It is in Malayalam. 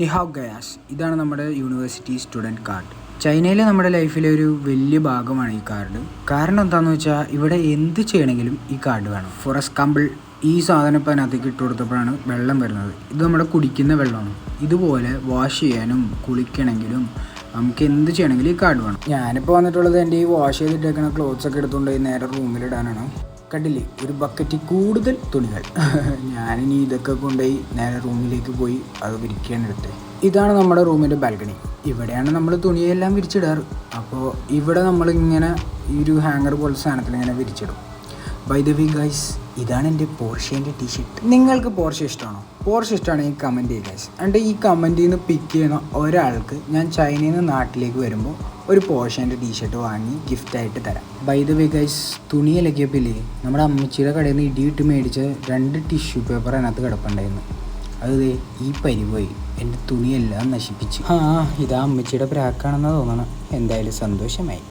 നിഹാവ് ഗയാസ് ഇതാണ് നമ്മുടെ യൂണിവേഴ്സിറ്റി സ്റ്റുഡൻറ്റ് കാർഡ്. ചൈനയിലെ നമ്മുടെ ലൈഫിലെ ഒരു വലിയ ഭാഗമാണ് ഈ കാർഡ്. കാരണം എന്താണെന്ന് വെച്ചാൽ ഇവിടെ എന്ത് ചെയ്യണമെങ്കിലും ഈ കാർഡ് വേണം. ഫോർ എക്സാമ്പിൾ ഈ സാധനം ഇപ്പം അതിനകത്തേക്ക് ഇട്ട് കൊടുത്തപ്പോഴാണ് വെള്ളം വരുന്നത്. ഇത് നമ്മുടെ കുടിക്കുന്ന വെള്ളമാണ്. ഇതുപോലെ വാഷ് ചെയ്യാനും കുളിക്കണമെങ്കിലും നമുക്ക് എന്ത് ചെയ്യണമെങ്കിലും ഈ കാർഡ് വേണം. ഞാനിപ്പോൾ വന്നിട്ടുള്ളത് എൻ്റെ ഈ വാഷ് ചെയ്തിട്ടേക്കുന്ന ക്ലോത്ത്സ് ഒക്കെ എടുത്തുകൊണ്ട് നേരെ റൂമിലിടാനാണ്. കണ്ടില്ലേ, ഒരു ബക്കറ്റിൽ കൂടുതൽ തുണികൾ. ഞാനിനി ഇതൊക്കെ കൊണ്ടുപോയി നേരെ റൂമിലേക്ക് പോയി അത് വിരിക്കാനെടുത്ത്. ഇതാണ് നമ്മുടെ റൂമിൻ്റെ ബാൽക്കണി. ഇവിടെയാണ് നമ്മൾ തുണിയെല്ലാം വിരിച്ചിടാറ്. അപ്പോൾ ഇവിടെ നമ്മളിങ്ങനെ ഈ ഒരു ഹാങ്ങർ പോലത്തെ സാധനത്തിൽ ഇങ്ങനെ വിരിച്ചിടും. ബൈ ദ വേ ഗൈസ്, ഇതാണ് എൻ്റെ പോർഷേൻ്റെ ടീഷർട്ട്. നിങ്ങൾക്ക് പോർഷ ഇഷ്ടമാണോ? പോർഷ ഇഷ്ടമാണെങ്കിൽ കമൻറ്റ് ചെയ്യുക ഗൈസ്. എൻ്റെ ഈ കമൻറ്റിൽ നിന്ന് പിക്ക് ചെയ്യുന്ന ഒരാൾക്ക് ഞാൻ ചൈനയിൽ നിന്ന് നാട്ടിലേക്ക് വരുമ്പോൾ ഒരു പോർഷേൻ്റെ ടീഷർട്ട് വാങ്ങി ഗിഫ്റ്റായിട്ട് തരാം. ബൈ ദ വേ ഗൈസ്, തുണി ഇലക്കിയപ്പില്ലേ, നമ്മുടെ അമ്മച്ചിയുടെ കടയിൽ നിന്ന് ഇടിയിട്ട് മേടിച്ച് 2 ടിഷ്യൂ പേപ്പർ അതിനകത്ത് കിടപ്പുണ്ടായിരുന്നു. അത് ഈ പരിപോയി എൻ്റെ തുണിയെല്ലാം നശിപ്പിച്ചു. ഇതാ അമ്മച്ചിയുടെ പ്രാക്കാണെന്ന് തോന്നണം. എന്തായാലും സന്തോഷമായി.